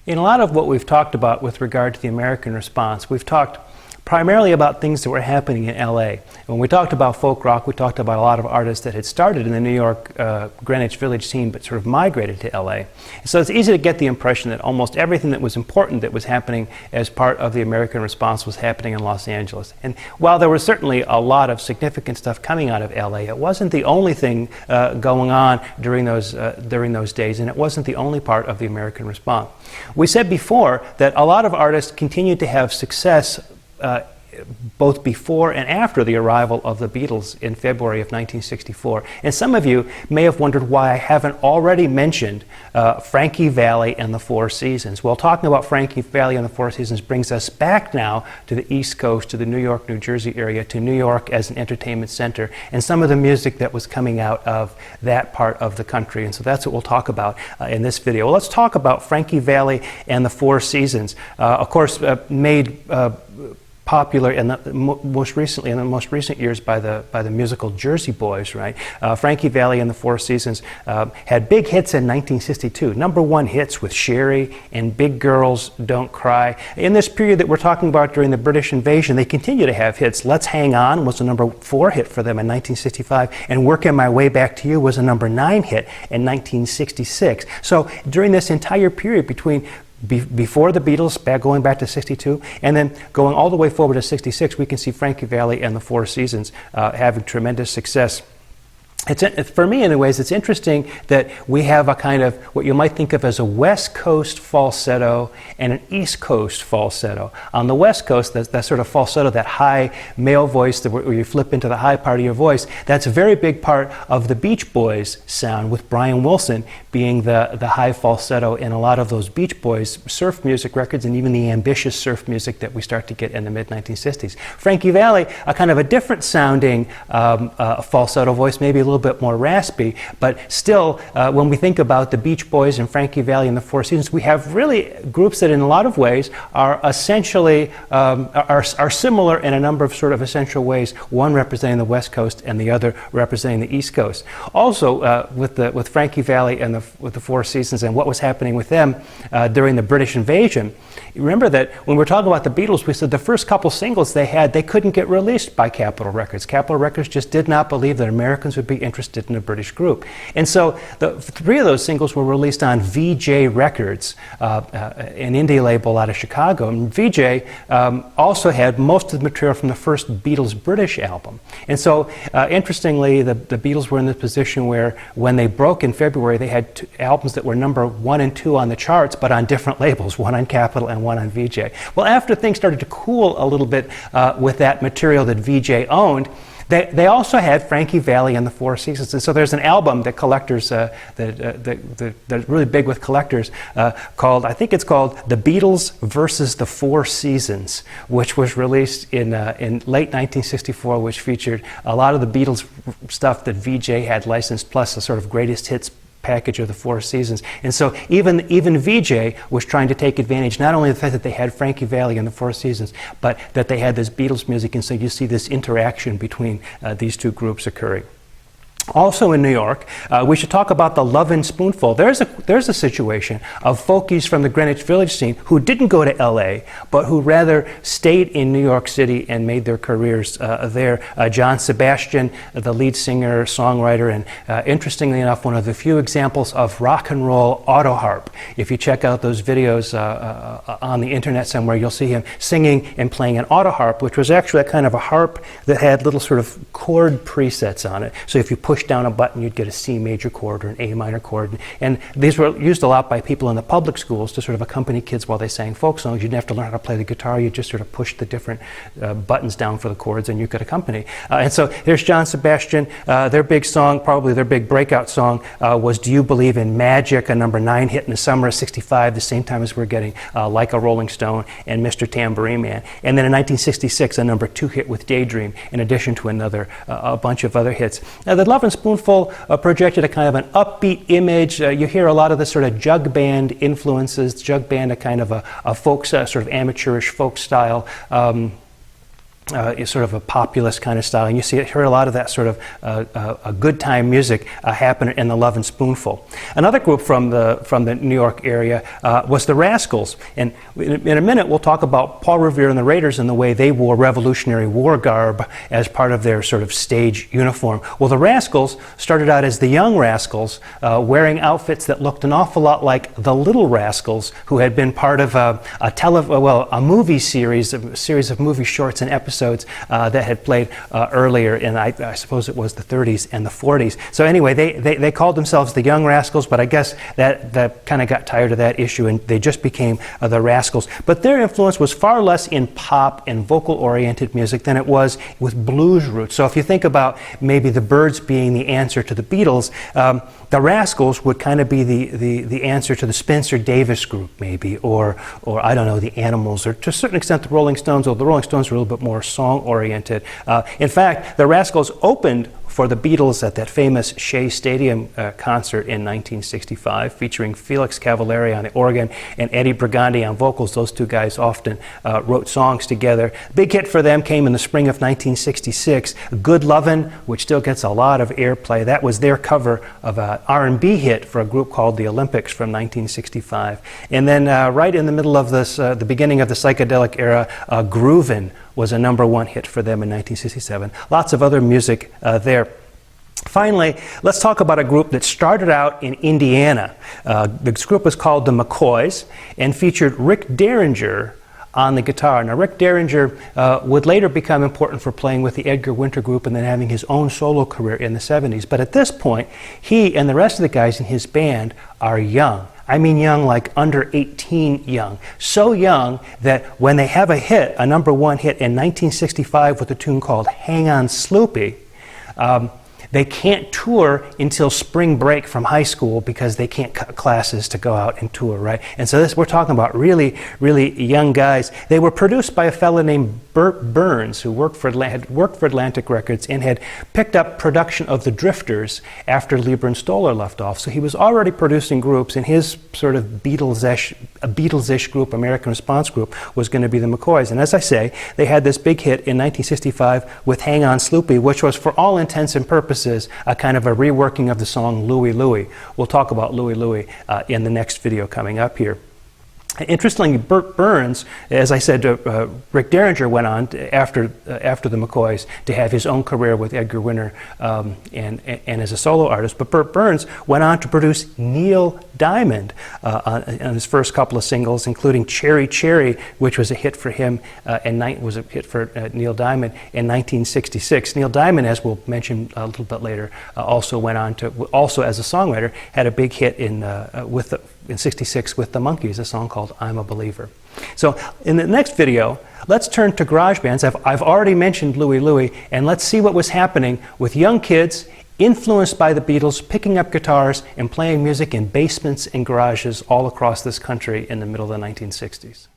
In a lot of what we've talked about with regard to the American response, we've talked primarily about things that were happening in LA. When we talked about folk rock, we talked about a lot of artists that had started in the New York Greenwich Village scene but sort of migrated to LA. So it's easy to get the impression that almost everything that was important that was happening as part of the American response was happening in Los Angeles. And while there was certainly a lot of significant stuff coming out of LA, it wasn't the only thing going on during those days, and it wasn't the only part of the American response. We said before that a lot of artists continued to have success both before and after the arrival of the Beatles in February of 1964. And some of you may have wondered why I haven't already mentioned Frankie Valli and the Four Seasons. Well, talking about Frankie Valli and the Four Seasons brings us back now to the East Coast, to the New York, New Jersey area, to New York as an entertainment center, and some of the music that was coming out of that part of the country. And so that's what we'll talk about in this video. Well, let's talk about Frankie Valli and the Four Seasons. Of course, made popular in the most recent years by the musical Jersey Boys, right? Frankie Valli and the Four Seasons had big hits in 1962. #1 hits with Sherry and Big Girls Don't Cry. In this period that we're talking about during the British invasion, they continue to have hits. Let's Hang On was a #4 hit for them in 1965, and Working My Way Back to You was a #9 hit in 1966. So during this entire period between before the Beatles, going back to 62, and then going all the way forward to 66, we can see Frankie Valli and the Four Seasons having tremendous success. For me, anyways, it's interesting that we have a kind of what you might think of as a West Coast falsetto and an East Coast falsetto. On the West Coast, that sort of falsetto, that high male voice where you flip into the high part of your voice, that's a very big part of the Beach Boys sound, with Brian Wilson being the high falsetto in a lot of those Beach Boys surf music records and even the ambitious surf music that we start to get in the mid-1960s. Frankie Valli, a kind of a different sounding falsetto voice, maybe a little bit more raspy, but still, when we think about the Beach Boys and Frankie Valli and the Four Seasons, we have really groups that in a lot of ways are essentially are similar in a number of sort of essential ways, one representing the West Coast and the other representing the East Coast. Also, with Frankie Valli and with the Four Seasons and what was happening with them during the British invasion, you remember that when we're talking about the Beatles, we said the first couple singles they had, they couldn't get released by Capitol Records. Capitol Records just did not believe that Americans would be interested in a British group. And so the 3 of those singles were released on VJ Records, an indie label out of Chicago. And VJ also had most of the material from the first Beatles British album. And so interestingly, the Beatles were in the position where when they broke in February, they had albums that were #1 and 2 on the charts, but on different labels, one on Capitol and one on VJ. Well, after things started to cool a little bit with that material that VJ owned, they also had Frankie Valli and the Four Seasons. And so there's an album that collectors, that's really big with collectors, called, I think it's called The Beatles versus the Four Seasons, which was released in late 1964, which featured a lot of the Beatles stuff that VJ had licensed, plus the sort of greatest hits package of the Four Seasons. And so even VJ was trying to take advantage not only of the fact that they had Frankie Valli and the Four Seasons, but that they had this Beatles music, and so you see this interaction between these two groups occurring. Also in New York, we should talk about the Lovin Spoonful. There's a situation of folkies from the Greenwich Village scene who didn't go to LA, but who rather stayed in New York City and made their careers there. John Sebastian, the lead singer, songwriter, and interestingly enough, one of the few examples of rock and roll auto harp. If you check out those videos on the internet somewhere, you'll see him singing and playing an auto harp, which was actually a kind of a harp that had little sort of chord presets on it. So if you push down a button, you'd get a C major chord or an A minor chord. And these were used a lot by people in the public schools to sort of accompany kids while they sang folk songs. You didn't have to learn how to play the guitar. You just sort of pushed the different buttons down for the chords and you could accompany. And so there's John Sebastian. Their big song, probably their big breakout song, was Do You Believe in Magic, a #9 hit in the summer of '65, the same time as we're getting Like a Rolling Stone and Mr. Tambourine Man. And then in 1966, a #2 hit with Daydream, in addition to a bunch of other hits. Now, the Lovin Spoonful projected a kind of an upbeat image. You hear a lot of the sort of jug band influences. Jug band, a kind of a folk, sort of amateurish folk style. sort of a populist kind of style, and you hear a lot of that sort of a good time music happen in the Lovin Spoonful. Another group from the New York area was the Rascals, and in a minute we'll talk about Paul Revere and the Raiders and the way they wore Revolutionary War garb as part of their sort of stage uniform. Well, the Rascals started out as the Young Rascals, wearing outfits that looked an awful lot like the Little Rascals, who had been part of a movie series, a series of movie shorts and episodes that had played earlier in, I suppose it was the 30s and the 40s. So anyway, they called themselves the Young Rascals, but I guess that kind of got tired of that issue and they just became the Rascals. But their influence was far less in pop and vocal-oriented music than it was with blues roots. So if you think about maybe the Byrds being the answer to the Beatles, the Rascals would kind of be the answer to the Spencer Davis group maybe, or I don't know, the Animals, or to a certain extent the Rolling Stones, although the Rolling Stones were a little bit more song-oriented. In fact, the Rascals opened for the Beatles at that famous Shea Stadium concert in 1965, featuring Felix Cavallari on the organ and Eddie Brigandi on vocals. Those two guys often wrote songs together. Big hit for them came in the spring of 1966. Good Lovin', which still gets a lot of airplay. That was their cover of an R&B hit for a group called the Olympics from 1965. And then right in the middle of this, the beginning of the psychedelic era, Groovin' was a #1 hit for them in 1967. Lots of other music there. Finally, let's talk about a group that started out in Indiana. This group was called the McCoys and featured Rick Derringer on the guitar. Now, Rick Derringer would later become important for playing with the Edgar Winter Group and then having his own solo career in the 70s. But at this point, he and the rest of the guys in his band are young. I mean young, like under 18 young. So young that when they have a hit, a #1 hit in 1965 with a tune called Hang On Sloopy, they can't tour until spring break from high school because they can't cut classes to go out and tour, right? And so we're talking about really, really young guys. They were produced by a fellow named Burt Burns, who had worked for Atlantic Records and had picked up production of the Drifters after Lieber and Stoller left off. So he was already producing groups, and his sort of Beatles-ish group, American Response Group, was going to be the McCoys. And as I say, they had this big hit in 1965 with Hang On Sloopy, which was, for all intents and purposes, a kind of a reworking of the song Louie Louie. We'll talk about Louie Louie in the next video coming up here. Interestingly, Burt Burns, as I said, Rick Derringer went on after the McCoys to have his own career with Edgar Winter and as a solo artist. But Burt Burns went on to produce Neil Diamond on his first couple of singles, including Cherry Cherry, which was a hit for him was a hit for Neil Diamond in 1966. Neil Diamond, as we'll mention a little bit later, also went on to, also as a songwriter, had a big hit in '66 with the Monkees, a song called I'm a Believer. So in the next video, let's turn to garage bands. I've already mentioned Louie Louie, and let's see what was happening with young kids influenced by the Beatles, picking up guitars and playing music in basements and garages all across this country in the middle of the 1960s.